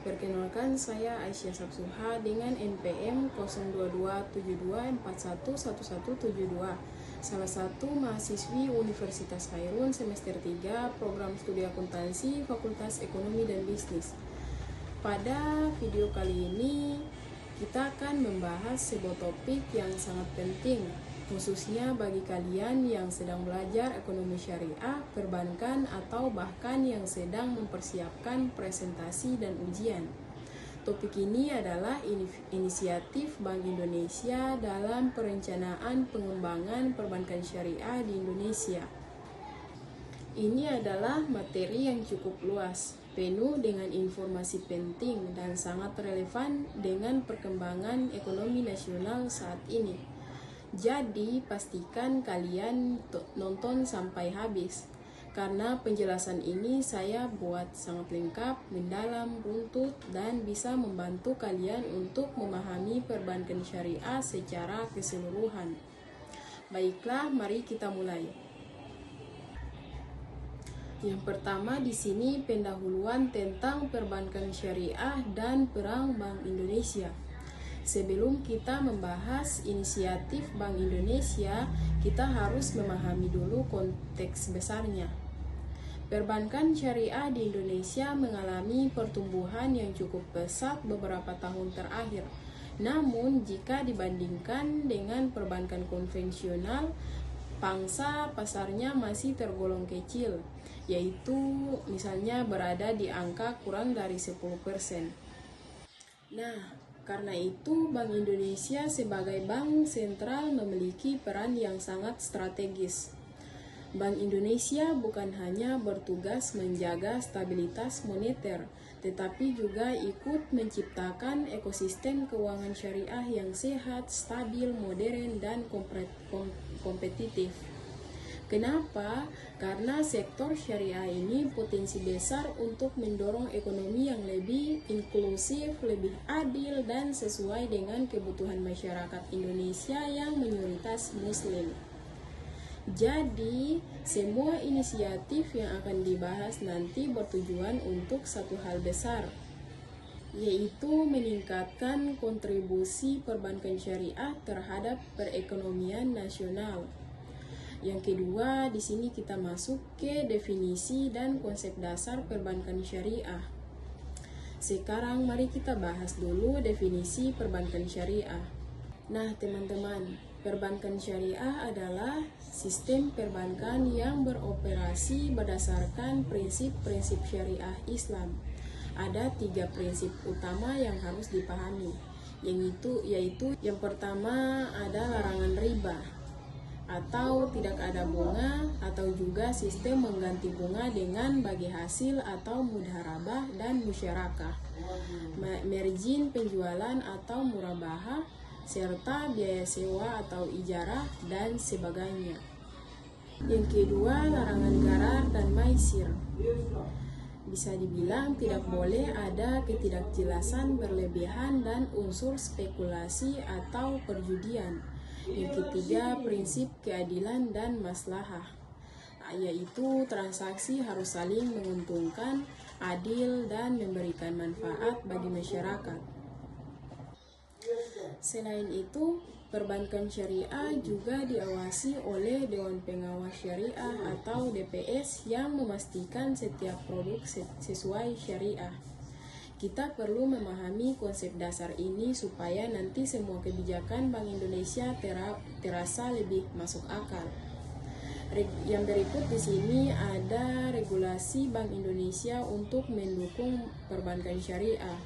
Perkenalkan, saya Aisyah Sabsuha dengan NPM 022724111172, salah satu mahasiswi Universitas Khairun semester 3 program studi akuntansi Fakultas Ekonomi dan Bisnis. Pada video kali ini kita akan membahas sebuah topik yang sangat penting, khususnya bagi kalian yang sedang belajar ekonomi syariah, perbankan, atau bahkan yang sedang mempersiapkan presentasi dan ujian. Topik ini adalah inisiatif Bank Indonesia dalam perencanaan pengembangan perbankan syariah di Indonesia. Ini adalah materi yang cukup luas, penuh dengan informasi penting dan sangat relevan dengan perkembangan ekonomi nasional saat ini. Jadi, pastikan kalian nonton sampai habis, karena penjelasan ini saya buat sangat lengkap, mendalam, runtut, dan bisa membantu kalian untuk memahami perbankan syariah secara keseluruhan. Baiklah, mari kita mulai. Yang pertama di sini pendahuluan tentang perbankan syariah dan peran Bank Indonesia. Sebelum kita membahas inisiatif Bank Indonesia, kita harus memahami dulu konteks besarnya. Perbankan syariah di Indonesia mengalami pertumbuhan yang cukup pesat beberapa tahun terakhir. Namun, jika dibandingkan dengan perbankan konvensional, pangsa pasarnya masih tergolong kecil, yaitu misalnya berada di angka kurang dari 10%. Nah, karena itu, Bank Indonesia sebagai bank sentral memiliki peran yang sangat strategis. Bank Indonesia bukan hanya bertugas menjaga stabilitas moneter, tetapi juga ikut menciptakan ekosistem keuangan syariah yang sehat, stabil, modern, dan kompetitif. Kenapa? Karena sektor syariah ini potensi besar untuk mendorong ekonomi yang lebih inklusif, lebih adil, dan sesuai dengan kebutuhan masyarakat Indonesia yang mayoritas Muslim. Jadi, semua inisiatif yang akan dibahas nanti bertujuan untuk satu hal besar, yaitu meningkatkan kontribusi perbankan syariah terhadap perekonomian nasional. Yang kedua, di sini kita masuk ke definisi dan konsep dasar perbankan syariah. Sekarang mari kita bahas dulu definisi perbankan syariah. Nah, teman-teman, perbankan syariah adalah sistem perbankan yang beroperasi berdasarkan prinsip-prinsip syariah Islam. Ada 3 prinsip utama yang harus dipahami, yaitu yang pertama ada larangan riba, atau tidak ada bunga, atau juga sistem mengganti bunga dengan bagi hasil atau mudharabah dan musyarakah, margin penjualan atau murabahah, serta biaya sewa atau ijarah dan sebagainya. Yang kedua, larangan gharar dan maisir. Bisa dibilang tidak boleh ada ketidakjelasan berlebihan dan unsur spekulasi atau perjudian. Yang ketiga, prinsip keadilan dan maslahah, yaitu transaksi harus saling menguntungkan, adil, dan memberikan manfaat bagi masyarakat. Selain itu, perbankan syariah juga diawasi oleh Dewan Pengawas Syariah atau DPS yang memastikan setiap produk sesuai syariah. Kita perlu memahami konsep dasar ini supaya nanti semua kebijakan Bank Indonesia terasa lebih masuk akal. Yang berikut di sini ada regulasi Bank Indonesia untuk mendukung perbankan syariah.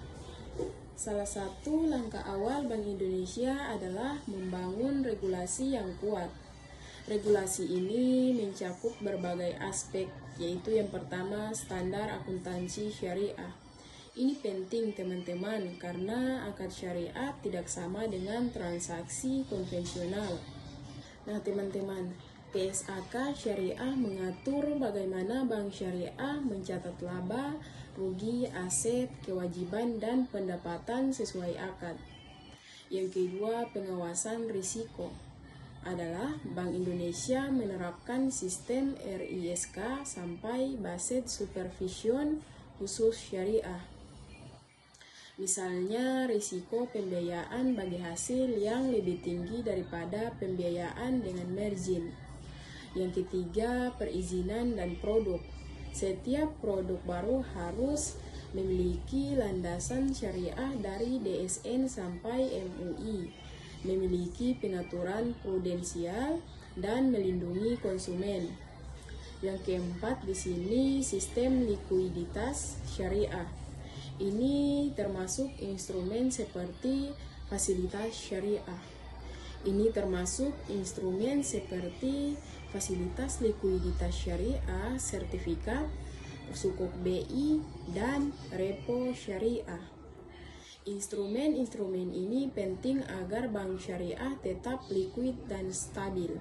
Salah satu langkah awal Bank Indonesia adalah membangun regulasi yang kuat. Regulasi ini mencakup berbagai aspek, yaitu yang pertama standar akuntansi syariah. Ini penting teman-teman, karena akad syariah tidak sama dengan transaksi konvensional. Nah teman-teman, PSAK syariah mengatur bagaimana bank syariah mencatat laba, rugi, aset, kewajiban, dan pendapatan sesuai akad. Yang kedua, pengawasan risiko adalah Bank Indonesia menerapkan sistem RISK sampai Based Supervision khusus syariah. Misalnya, risiko pembiayaan bagi hasil yang lebih tinggi daripada pembiayaan dengan margin. Yang ketiga, perizinan dan produk. Setiap produk baru harus memiliki landasan syariah dari DSN sampai MUI, memiliki pengaturan prudensial, dan melindungi konsumen. Yang keempat di sini, sistem likuiditas syariah. Ini termasuk instrumen seperti fasilitas syariah. Ini termasuk instrumen seperti fasilitas likuiditas syariah, sertifikat, sukuk BI, dan repo syariah. Instrumen-instrumen ini penting agar bank syariah tetap liquid dan stabil.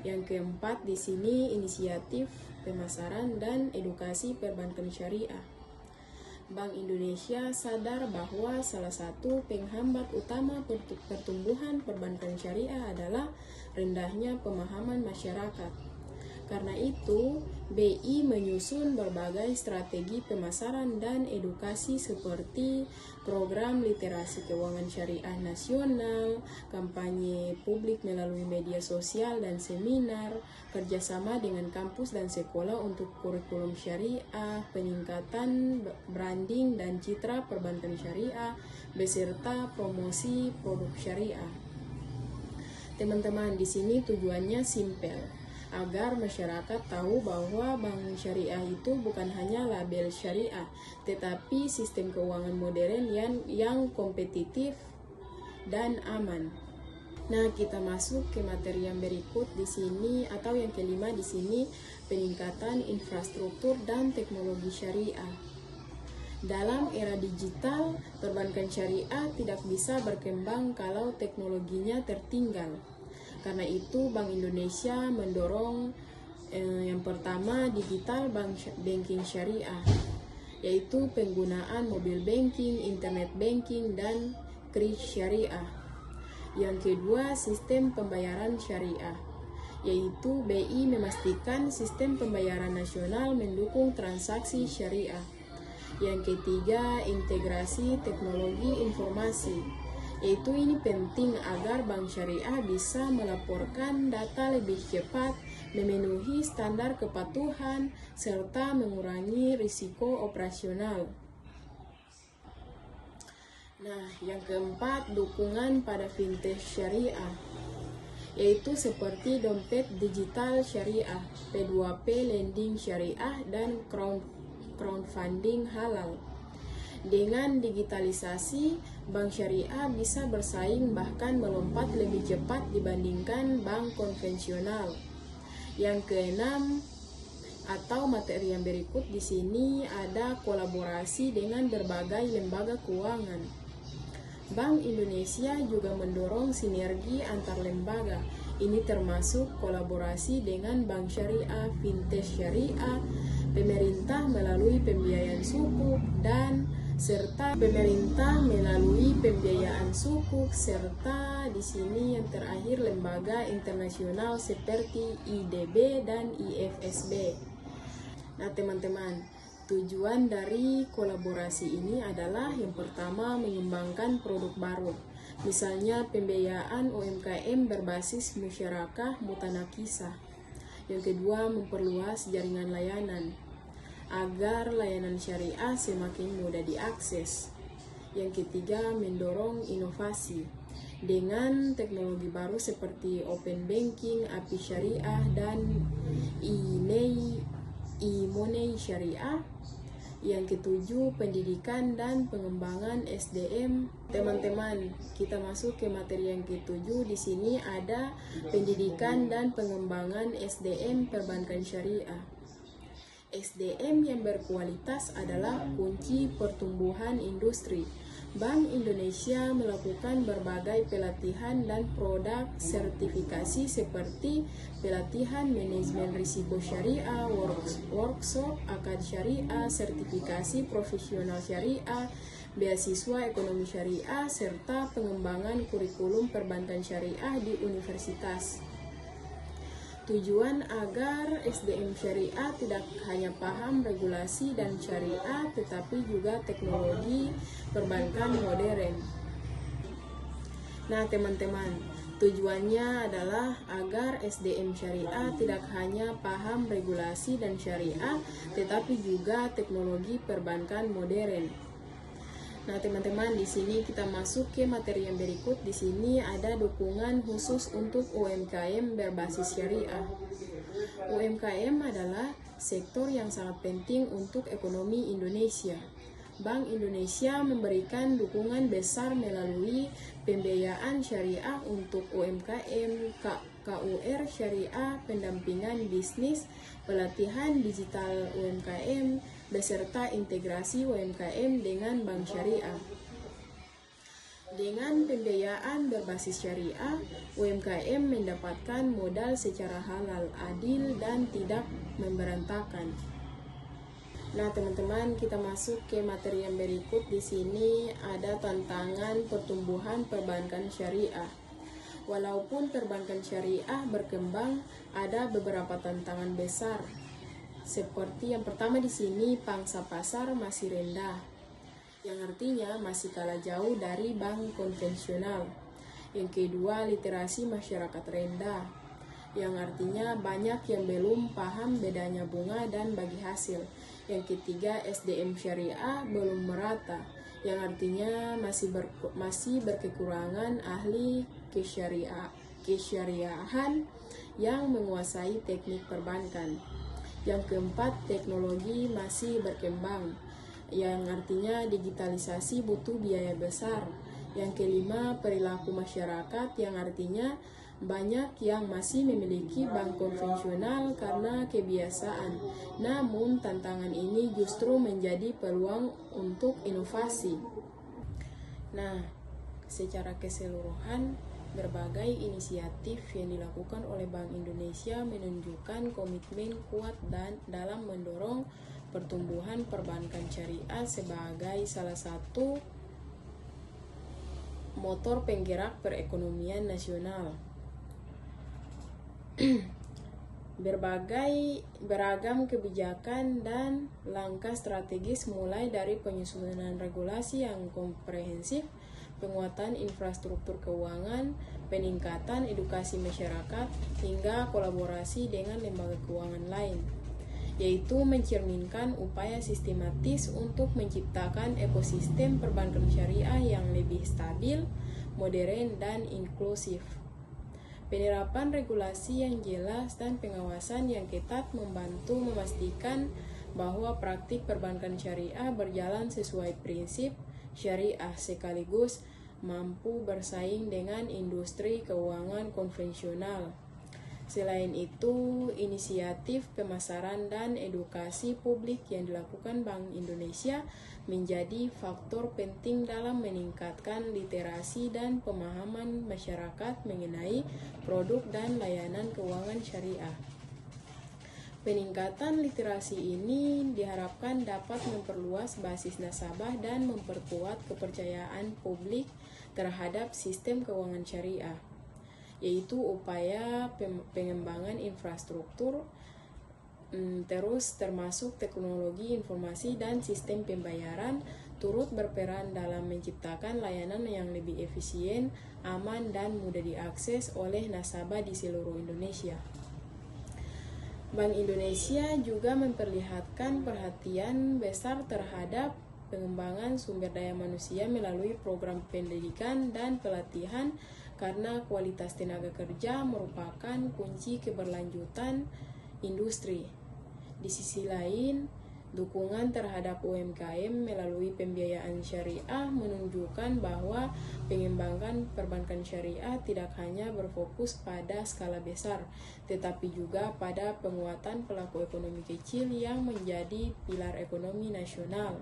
Yang keempat di sini, inisiatif pemasaran dan edukasi perbankan syariah. Bank Indonesia sadar bahwa salah satu penghambat utama pertumbuhan perbankan syariah adalah rendahnya pemahaman masyarakat. Karena itu, BI menyusun berbagai strategi pemasaran dan edukasi seperti program literasi keuangan syariah nasional, kampanye publik melalui media sosial dan seminar, kerjasama dengan kampus dan sekolah untuk kurikulum syariah, peningkatan branding dan citra perbankan syariah, beserta promosi produk syariah. Teman-teman, di sini tujuannya simpel, agar masyarakat tahu bahwa bank syariah itu bukan hanya label syariah, tetapi sistem keuangan modern yang kompetitif dan aman. Nah, kita masuk ke materi yang berikut di sini, atau yang kelima di sini, peningkatan infrastruktur dan teknologi syariah. Dalam era digital, perbankan syariah tidak bisa berkembang kalau teknologinya tertinggal. Karena itu, Bank Indonesia mendorong yang pertama, digital banking syariah, yaitu penggunaan mobile banking, internet banking, dan kris syariah. Yang kedua, sistem pembayaran syariah, yaitu BI memastikan sistem pembayaran nasional mendukung transaksi syariah. Yang ketiga, integrasi teknologi informasi, yaitu ini penting agar bank syariah bisa melaporkan data lebih cepat, memenuhi standar kepatuhan, serta mengurangi risiko operasional. Nah, yang keempat, dukungan pada fintech syariah, yaitu seperti dompet digital syariah, P2P lending syariah, dan crowdfunding halal. Dengan digitalisasi, bank syariah bisa bersaing bahkan melompat lebih cepat dibandingkan bank konvensional. Yang keenam, atau materi yang berikut di sini, ada kolaborasi dengan berbagai lembaga keuangan. Bank Indonesia juga mendorong sinergi antar lembaga. Ini termasuk kolaborasi dengan bank syariah, fintech syariah, pemerintah melalui pembiayaan sukuk, serta di sini yang terakhir lembaga internasional seperti IDB dan IFSB. Nah, teman-teman, tujuan dari kolaborasi ini adalah yang pertama, mengembangkan produk baru. Misalnya pembiayaan UMKM berbasis musyarakah mutanakisah. Yang kedua, memperluas jaringan layanan agar layanan syariah semakin mudah diakses. Yang ketiga, mendorong inovasi dengan teknologi baru seperti open banking, API syariah, dan e-money syariah. Yang ketujuh, pendidikan dan pengembangan SDM. Teman-teman, kita masuk ke materi yang ketujuh. Di sini ada pendidikan dan pengembangan SDM perbankan syariah. SDM yang berkualitas adalah kunci pertumbuhan industri. Bank Indonesia melakukan berbagai pelatihan dan produk sertifikasi seperti pelatihan manajemen risiko syariah, workshop akad syariah, sertifikasi profesional syariah, beasiswa ekonomi syariah, serta pengembangan kurikulum perbankan syariah di universitas. Tujuan agar SDM syariah tidak hanya paham regulasi dan syariah, tetapi juga teknologi perbankan modern. Nah teman-teman, tujuannya adalah agar SDM syariah tidak hanya paham regulasi dan syariah, tetapi juga teknologi perbankan modern. Nah teman-teman, di sini kita masuk ke materi yang berikut. Di sini ada dukungan khusus untuk UMKM berbasis syariah. UMKM adalah sektor yang sangat penting untuk ekonomi Indonesia. Bank Indonesia memberikan dukungan besar melalui pembiayaan syariah untuk UMKM, KUR syariah, pendampingan bisnis, pelatihan digital UMKM, beserta integrasi UMKM dengan bank syariah. Dengan pembiayaan berbasis syariah, UMKM mendapatkan modal secara halal, adil, dan tidak memberantakan. Nah, teman-teman, kita masuk ke materi yang berikut. Di sini ada tantangan pertumbuhan perbankan syariah. Walaupun perbankan syariah berkembang, ada beberapa tantangan besar. Seperti yang pertama di sini, pangsa pasar masih rendah, yang artinya masih kalah jauh dari bank konvensional. Yang kedua, literasi masyarakat rendah, yang artinya banyak yang belum paham bedanya bunga dan bagi hasil. Yang ketiga, SDM syariah belum merata, yang artinya masih berkekurangan ahli kesyariahan yang menguasai teknik perbankan. Yang keempat, teknologi masih berkembang, yang artinya digitalisasi butuh biaya besar. Yang kelima, perilaku masyarakat, yang artinya banyak yang masih memiliki bank konvensional karena kebiasaan. Namun, tantangan ini justru menjadi peluang untuk inovasi. Nah, secara keseluruhan, berbagai inisiatif yang dilakukan oleh Bank Indonesia menunjukkan komitmen kuat dalam mendorong pertumbuhan perbankan syariah sebagai salah satu motor penggerak perekonomian nasional. Beragam kebijakan dan langkah strategis mulai dari penyusunan regulasi yang komprehensif, penguatan infrastruktur keuangan, peningkatan edukasi masyarakat, hingga kolaborasi dengan lembaga keuangan lain, yaitu mencerminkan upaya sistematis untuk menciptakan ekosistem perbankan syariah yang lebih stabil, modern, dan inklusif. Penerapan regulasi yang jelas dan pengawasan yang ketat membantu memastikan bahwa praktik perbankan syariah berjalan sesuai prinsip syariah sekaligus mampu bersaing dengan industri keuangan konvensional. Selain itu, inisiatif pemasaran dan edukasi publik yang dilakukan Bank Indonesia menjadi faktor penting dalam meningkatkan literasi dan pemahaman masyarakat mengenai produk dan layanan keuangan syariah. Peningkatan literasi ini diharapkan dapat memperluas basis nasabah dan memperkuat kepercayaan publik terhadap sistem keuangan syariah, yaitu upaya pengembangan infrastruktur termasuk teknologi informasi dan sistem pembayaran turut berperan dalam menciptakan layanan yang lebih efisien, aman, dan mudah diakses oleh nasabah di seluruh Indonesia. Bank Indonesia juga memperlihatkan perhatian besar terhadap pengembangan sumber daya manusia melalui program pendidikan dan pelatihan karena kualitas tenaga kerja merupakan kunci keberlanjutan industri. Di sisi lain, dukungan terhadap UMKM melalui pembiayaan syariah menunjukkan bahwa pengembangan perbankan syariah tidak hanya berfokus pada skala besar, tetapi juga pada penguatan pelaku ekonomi kecil yang menjadi pilar ekonomi nasional.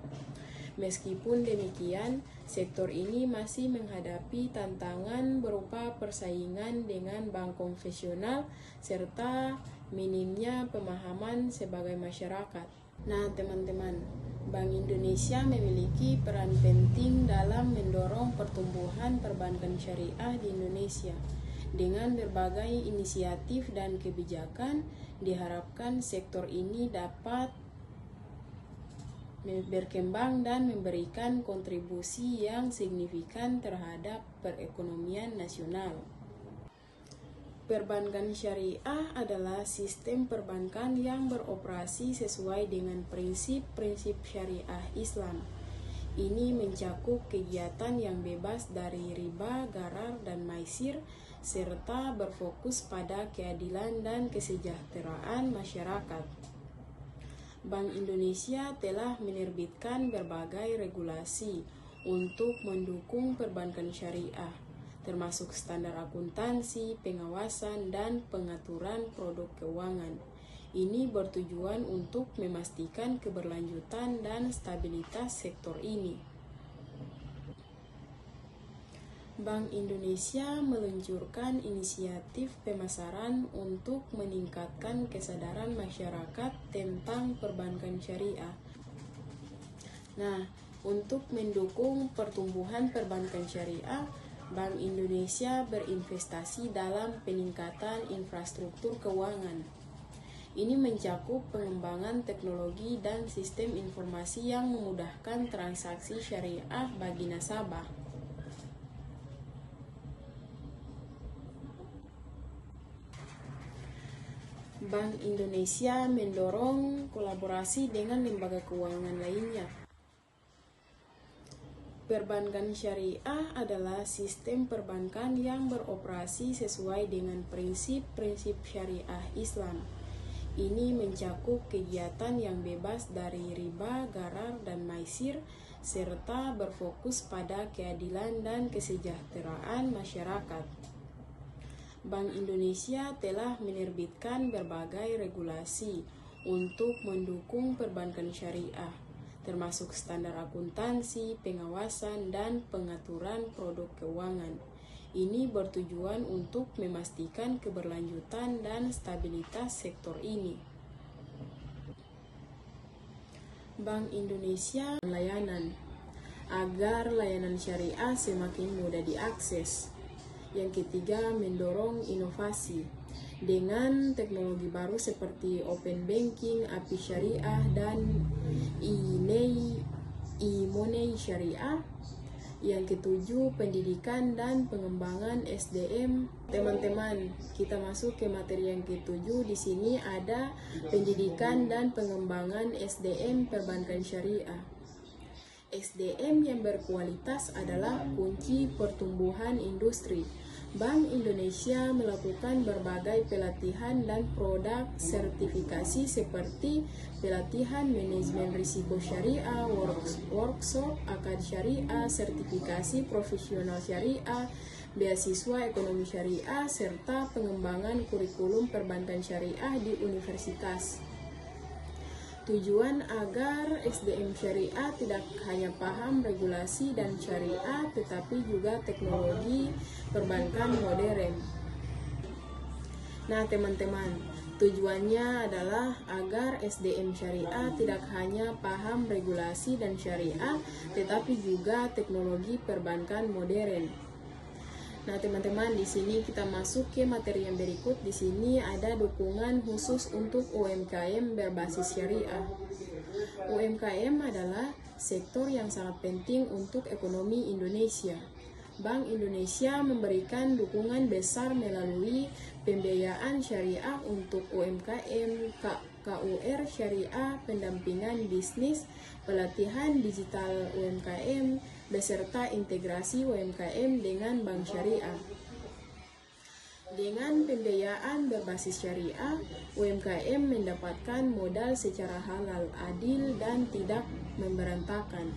Meskipun demikian, sektor ini masih menghadapi tantangan berupa persaingan dengan bank konvensional serta minimnya pemahaman sebagai masyarakat. Nah, teman-teman, Bank Indonesia memiliki peran penting dalam mendorong pertumbuhan perbankan syariah di Indonesia. Dengan berbagai inisiatif dan kebijakan, diharapkan sektor ini dapat berkembang dan memberikan kontribusi yang signifikan terhadap perekonomian nasional. Perbankan syariah adalah sistem perbankan yang beroperasi sesuai dengan prinsip-prinsip syariah Islam. Ini mencakup kegiatan yang bebas dari riba, gharar, dan maisir, serta berfokus pada keadilan dan kesejahteraan masyarakat. Bank Indonesia telah menerbitkan berbagai regulasi untuk mendukung perbankan syariah, termasuk standar akuntansi, pengawasan, dan pengaturan produk keuangan. Ini bertujuan untuk memastikan keberlanjutan dan stabilitas sektor ini. Bank Indonesia meluncurkan inisiatif pemasaran untuk meningkatkan kesadaran masyarakat tentang perbankan syariah. Nah, untuk mendukung pertumbuhan perbankan syariah, Bank Indonesia berinvestasi dalam peningkatan infrastruktur keuangan. Ini mencakup pengembangan teknologi dan sistem informasi yang memudahkan transaksi syariah bagi nasabah. Bank Indonesia mendorong kolaborasi dengan lembaga keuangan lainnya. Perbankan syariah adalah sistem perbankan yang beroperasi sesuai dengan prinsip-prinsip syariah Islam. Ini mencakup kegiatan yang bebas dari riba, gharar, dan maisir, serta berfokus pada keadilan dan kesejahteraan masyarakat. Bank Indonesia telah menerbitkan berbagai regulasi untuk mendukung perbankan syariah, termasuk standar akuntansi, pengawasan, dan pengaturan produk keuangan. Ini bertujuan untuk memastikan keberlanjutan dan stabilitas sektor ini. Bank Indonesia layanan agar layanan syariah semakin mudah diakses. Yang ketiga, mendorong inovasi dengan teknologi baru seperti open banking, API syariah, dan e-money syariah. Yang ketujuh, pendidikan dan pengembangan SDM. Teman-teman, kita masuk ke materi yang ketujuh. Di sini ada pendidikan dan pengembangan SDM perbankan syariah. SDM yang berkualitas adalah kunci pertumbuhan industri. Bank Indonesia melakukan berbagai pelatihan dan produk sertifikasi seperti pelatihan manajemen risiko syariah, workshop akad syariah, sertifikasi profesional syariah, beasiswa ekonomi syariah, serta pengembangan kurikulum perbankan syariah di universitas. Tujuan agar SDM syariah tidak hanya paham regulasi dan syariah, tetapi juga teknologi perbankan modern. Nah teman-teman, tujuannya adalah agar SDM syariah tidak hanya paham regulasi dan syariah, tetapi juga teknologi perbankan modern. Nah teman-teman, di sini kita masuk ke materi yang berikut. Di sini ada dukungan khusus untuk UMKM berbasis syariah. UMKM adalah sektor yang sangat penting untuk ekonomi Indonesia. Bank Indonesia memberikan dukungan besar melalui pembiayaan syariah untuk UMKM, KUR syariah, pendampingan bisnis, pelatihan digital UMKM, beserta integrasi UMKM dengan bank syariah. Dengan pembiayaan berbasis syariah, UMKM mendapatkan modal secara halal, adil, dan tidak memberantakan.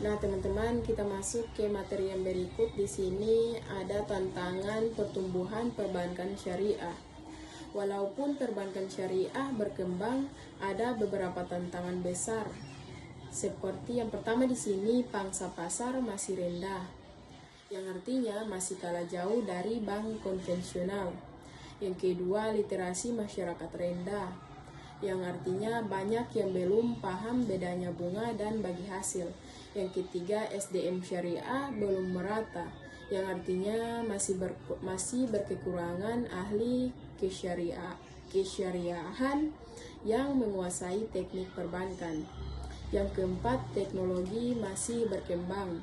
Nah, teman-teman, kita masuk ke materi yang berikut. Di sini ada tantangan pertumbuhan perbankan syariah. Walaupun perbankan syariah berkembang, ada beberapa tantangan besar. Seperti yang pertama di sini, pangsa pasar masih rendah, yang artinya masih kalah jauh dari bank konvensional. Yang kedua, literasi masyarakat rendah, yang artinya banyak yang belum paham bedanya bunga dan bagi hasil. Yang ketiga, SDM syariah belum merata, yang artinya masih berkekurangan ahli kesyariahan yang menguasai teknik perbankan. Yang keempat, teknologi masih berkembang,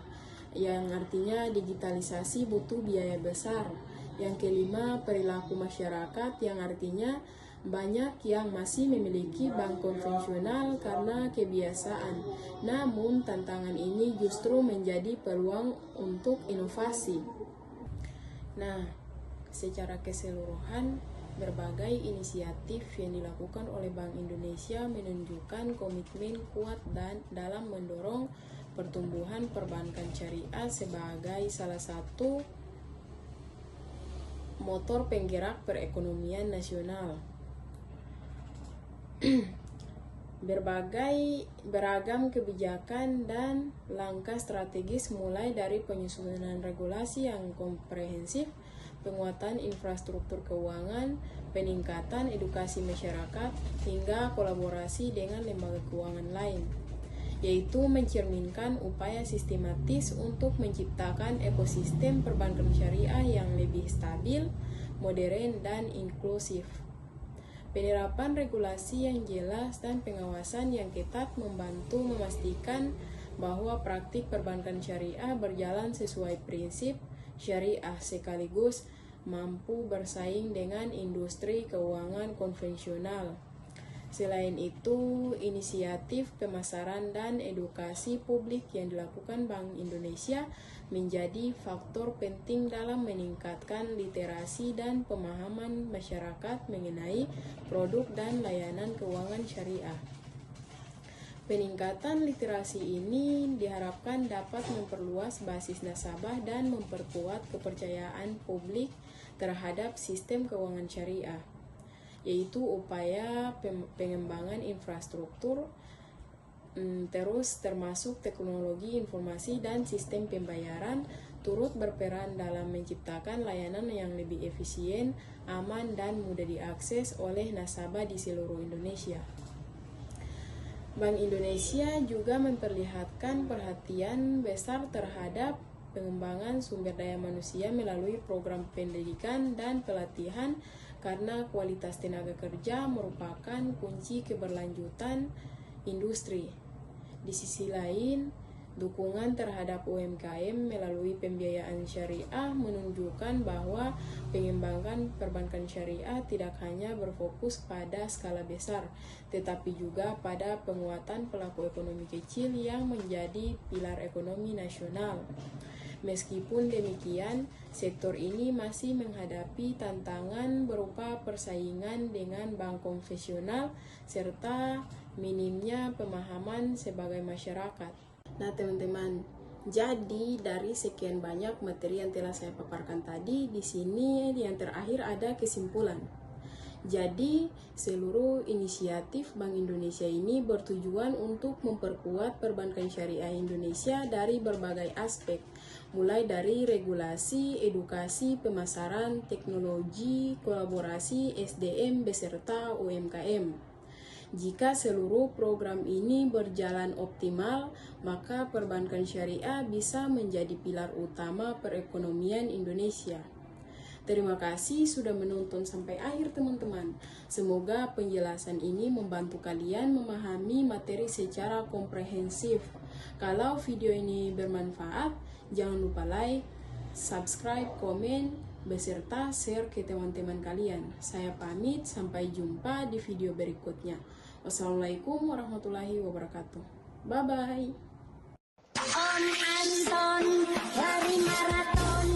yang artinya digitalisasi butuh biaya besar. Yang kelima, perilaku masyarakat, yang artinya banyak yang masih memiliki bank konvensional karena kebiasaan. Namun, tantangan ini justru menjadi peluang untuk inovasi. Nah, secara keseluruhan, berbagai inisiatif yang dilakukan oleh Bank Indonesia menunjukkan komitmen kuat dalam mendorong pertumbuhan perbankan syariah sebagai salah satu motor penggerak perekonomian nasional. Beragam kebijakan dan langkah strategis mulai dari penyusunan regulasi yang komprehensif, penguatan infrastruktur keuangan, peningkatan edukasi masyarakat, hingga kolaborasi dengan lembaga keuangan lain, yaitu mencerminkan upaya sistematis untuk menciptakan ekosistem perbankan syariah yang lebih stabil, modern, dan inklusif. Penerapan regulasi yang jelas dan pengawasan yang ketat membantu memastikan bahwa praktik perbankan syariah berjalan sesuai prinsip syariah sekaligus mampu bersaing dengan industri keuangan konvensional. Selain itu, inisiatif pemasaran dan edukasi publik yang dilakukan Bank Indonesia menjadi faktor penting dalam meningkatkan literasi dan pemahaman masyarakat mengenai produk dan layanan keuangan syariah. Peningkatan literasi ini diharapkan dapat memperluas basis nasabah dan memperkuat kepercayaan publik terhadap sistem keuangan syariah, yaitu upaya pengembangan infrastruktur termasuk teknologi informasi dan sistem pembayaran turut berperan dalam menciptakan layanan yang lebih efisien, aman, dan mudah diakses oleh nasabah di seluruh Indonesia. Bank Indonesia juga memperlihatkan perhatian besar terhadap pengembangan sumber daya manusia melalui program pendidikan dan pelatihan karena kualitas tenaga kerja merupakan kunci keberlanjutan industri. Di sisi lain, dukungan terhadap UMKM melalui pembiayaan syariah menunjukkan bahwa pengembangan perbankan syariah tidak hanya berfokus pada skala besar, tetapi juga pada penguatan pelaku ekonomi kecil yang menjadi pilar ekonomi nasional. Meskipun demikian, sektor ini masih menghadapi tantangan berupa persaingan dengan bank konvensional serta minimnya pemahaman sebagai masyarakat. Nah teman-teman, jadi dari sekian banyak materi yang telah saya paparkan tadi, di sini yang terakhir ada kesimpulan. Jadi, seluruh inisiatif Bank Indonesia ini bertujuan untuk memperkuat perbankan syariah Indonesia dari berbagai aspek, mulai dari regulasi, edukasi, pemasaran, teknologi, kolaborasi, SDM, beserta UMKM. Jika seluruh program ini berjalan optimal, maka perbankan syariah bisa menjadi pilar utama perekonomian Indonesia. Terima kasih sudah menonton sampai akhir teman-teman. Semoga penjelasan ini membantu kalian memahami materi secara komprehensif. Kalau video ini bermanfaat, jangan lupa like, subscribe, komen, beserta share ke teman-teman kalian. Saya pamit, sampai jumpa di video berikutnya. Wassalamualaikum warahmatullahi wabarakatuh. Bye-bye. Om Anton, lari maraton.